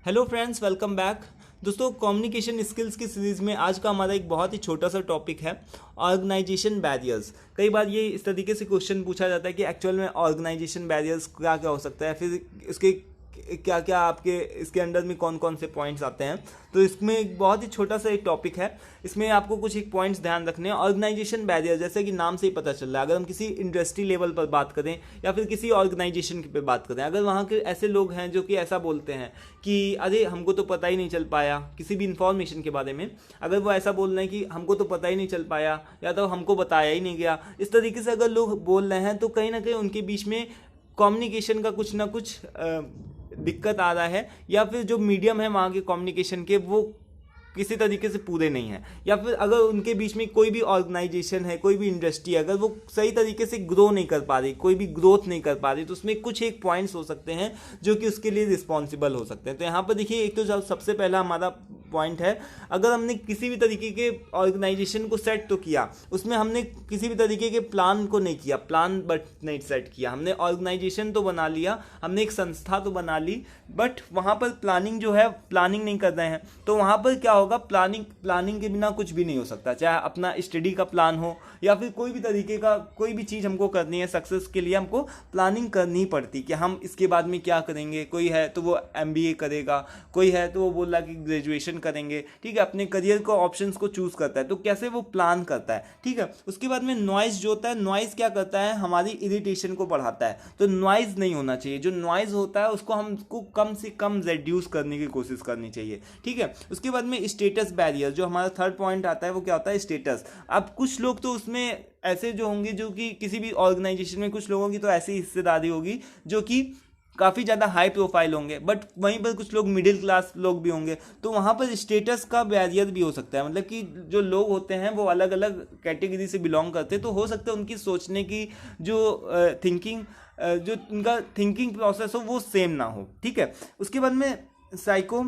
Hello friends, welcome back. दोस्तों, communication skills की series में आज का हमारा एक बहुत ही छोटा सा टॉपिक है ऑर्गेनाइजेशन बैरियर्स। कई बार ये इस तरीके से क्वेश्चन पूछा जाता है कि एक्चुअल में ऑर्गेनाइजेशन बैरियर्स क्या क्या हो सकता है, फिर इसके क्या क्या आपके इसके अंडर में कौन कौन से पॉइंट्स आते हैं। तो इसमें एक बहुत ही छोटा सा एक टॉपिक है, इसमें आपको कुछ एक पॉइंट्स ध्यान रखने हैं। ऑर्गेनाइजेशन बैरियर, जैसे कि नाम से ही पता चल रहा है, अगर हम किसी इंडस्ट्री लेवल पर बात करें या फिर किसी ऑर्गेनाइजेशन पे बात करें, अगर वहाँ के ऐसे लोग हैं जो कि ऐसा बोलते हैं कि अरे हमको तो पता ही नहीं चल पाया किसी भी इंफॉर्मेशन के बारे में, अगर वो ऐसा बोल रहे हैं कि हमको तो पता ही नहीं चल पाया या तो हमको बताया ही नहीं गया, इस तरीके से अगर लोग बोल रहे हैं तो कहीं ना कहीं उनके बीच में कम्युनिकेशन का कुछ ना कुछ दिक्कत आ रहा है, या फिर जो मीडियम है वहाँ के कम्युनिकेशन के वो किसी तरीके से पूरे नहीं है, या फिर अगर उनके बीच में कोई भी ऑर्गेनाइजेशन है, कोई भी इंडस्ट्री है, अगर वो सही तरीके से ग्रो नहीं कर पा रही, कोई भी ग्रोथ नहीं कर पा रही, तो उसमें कुछ एक पॉइंट्स हो सकते हैं जो कि उसके लिए रिस्पॉन्सिबल हो सकते हैं। तो यहाँ पर देखिए, एक तो सबसे पहला हमारा पॉइंट है, अगर हमने किसी भी तरीके के ऑर्गेनाइजेशन को सेट तो किया, उसमें हमने किसी भी तरीके के प्लान को नहीं किया, प्लान बट नहीं सेट किया, हमने ऑर्गेनाइजेशन तो बना लिया, हमने एक संस्था तो बना ली, बट वहाँ पर प्लानिंग जो है, प्लानिंग नहीं कर रहे हैं, तो वहाँ पर क्या होगा, प्लानिंग के बिना कुछ भी नहीं हो सकता। चाहे अपना स्टडी का प्लान हो या फिर कोई भी तरीके का कोई भी चीज़ हमको करनी है सक्सेस के लिए, हमको प्लानिंग करनी पड़ती कि हम इसके बाद में क्या करेंगे। कोई है तो वो MBA करेगा, कोई है तो वो बोल रहा कि ग्रेजुएशन करेंगे, ठीक है, अपने करियर को ऑप्शंस को चूज करता है, तो कैसे वो प्लान करता है, ठीक है। उसके बाद में नॉइज जो होता है, नॉइज क्या करता है, हमारी इरिटेशन को बढ़ाता है, तो नॉइज नहीं होना चाहिए। जो नॉइज होता है उसको हमको कम से कम रिड्यूस करने की कोशिश करनी चाहिए, ठीक है। उसके बाद में स्टेटस बैरियर, जो हमारा थर्ड पॉइंट आता है, वो क्या होता है, स्टेटस। अब कुछ लोग तो उसमें ऐसे जो होंगे, जो कि किसी भी ऑर्गेनाइजेशन में कुछ लोगों की तो ऐसी हिस्सेदारी होगी जो कि काफ़ी ज़्यादा हाई प्रोफाइल होंगे, बट वहीं पर कुछ लोग मिडिल क्लास लोग भी होंगे, तो वहाँ पर स्टेटस का बैरियर भी हो सकता है। मतलब कि जो लोग होते हैं वो अलग अलग कैटेगरी से बिलोंग करते हैं, तो हो सकता है उनकी सोचने की जो थिंकिंग जो उनका थिंकिंग प्रोसेस हो वो सेम ना हो, ठीक है। उसके बाद में साइको,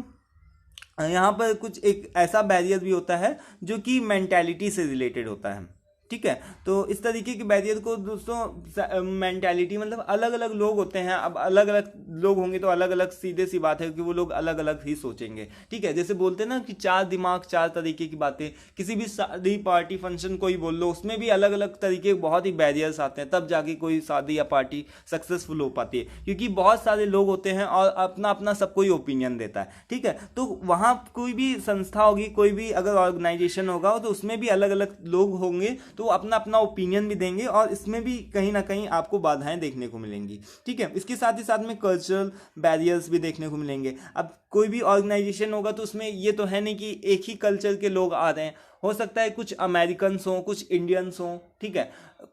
यहाँ पर कुछ एक ऐसा बैरियर भी होता है जो कि मेंटालिटी से रिलेटेड होता है, ठीक है। तो इस तरीके के बैरियर को दोस्तों, मेंटालिटी मतलब अलग अलग लोग होते हैं, अब अलग अलग लोग होंगे तो अलग अलग, सीधे सी बात है कि वो लोग अलग अलग ही सोचेंगे, ठीक है। जैसे बोलते हैं ना कि चार दिमाग चार तरीके की बातें, किसी भी शादी पार्टी फंक्शन कोई बोल लो, उसमें भी अलग अलग तरीके बहुत ही बैरियर्स आते हैं, तब जाके कोई शादी या पार्टी सक्सेसफुल हो पाती है, क्योंकि बहुत सारे लोग होते हैं और अपना अपना सब कोई ओपिनियन देता है, ठीक है। तो वहाँ कोई भी संस्था होगी, कोई भी अगर ऑर्गेनाइजेशन होगा, तो उसमें भी अलग अलग लोग होंगे, तो अपना अपना ओपिनियन भी देंगे और इसमें भी कहीं ना कहीं आपको बाधाएं देखने को मिलेंगी, ठीक है। इसके साथ ही साथ में कल्चरल बैरियर्स भी देखने को मिलेंगे। अब कोई भी ऑर्गेनाइजेशन होगा तो उसमें ये तो है नहीं कि एक ही कल्चर के लोग आ रहे हैं, हो सकता है कुछ अमेरिकन्स हों, कुछ इंडियंस हों, ठीक है।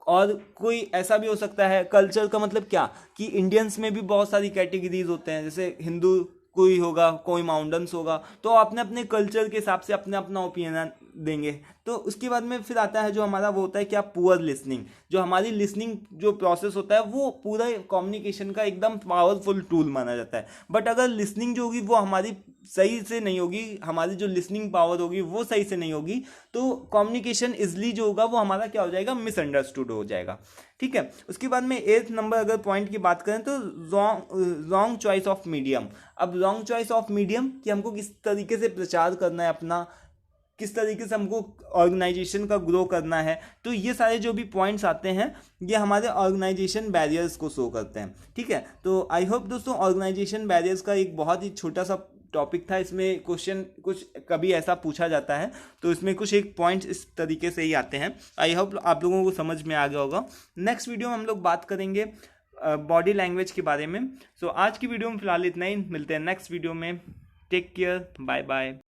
और कोई ऐसा भी हो सकता है, कल्चर का मतलब क्या कि इंडियंस में भी बहुत सारी कैटेगरीज होते हैं, जैसे हिंदू कोई होगा, कोई माउंटेन्स होगा, तो अपने अपने कल्चर के हिसाब से अपने अपना ओपिनियन देंगे। तो उसके बाद में फिर आता है जो हमारा वो होता है क्या, पुअर लिसनिंग। जो हमारी लिसनिंग जो प्रोसेस होता है वो पूरा कम्युनिकेशन का एकदम पावरफुल टूल माना जाता है, बट अगर लिसनिंग जो होगी वो हमारी सही से नहीं होगी, हमारी जो लिसनिंग पावर होगी वो सही से नहीं होगी, तो कम्युनिकेशन इजली जो होगा वो हमारा क्या हो जाएगा, मिसअंडरस्टूड हो जाएगा, ठीक है। उसके बाद में 8th नंबर अगर पॉइंट की बात करें तो रॉन्ग चॉइस ऑफ मीडियम। अब रॉन्ग चॉइस ऑफ मीडियम कि हमको किस तरीके से प्रचार करना है अपना, किस तरीके से हमको ऑर्गेनाइजेशन का ग्रो करना है, तो ये सारे जो भी पॉइंट्स आते हैं ये हमारे ऑर्गेनाइजेशन बैरियर्स को शो करते हैं, ठीक है। तो आई होप दोस्तों, ऑर्गेनाइजेशन बैरियर्स का एक बहुत ही छोटा सा टॉपिक था, इसमें क्वेश्चन कुछ कभी ऐसा पूछा जाता है तो इसमें कुछ एक पॉइंट्स इस तरीके से ही आते हैं। आई होप आप लोगों को समझ में आ गया होगा। नेक्स्ट वीडियो में हम लोग बात करेंगे बॉडी लैंग्वेज के बारे में। सो आज की वीडियो में फिलहाल इतना ही, मिलते हैं नेक्स्ट वीडियो में। Take care, bye bye.